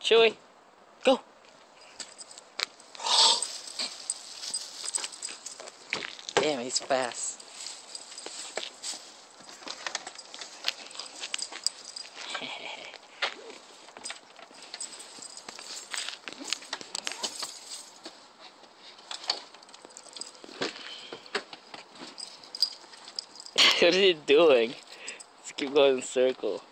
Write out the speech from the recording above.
Chewy, go. Damn, he's fast. What are you doing? Just keep going in a circle.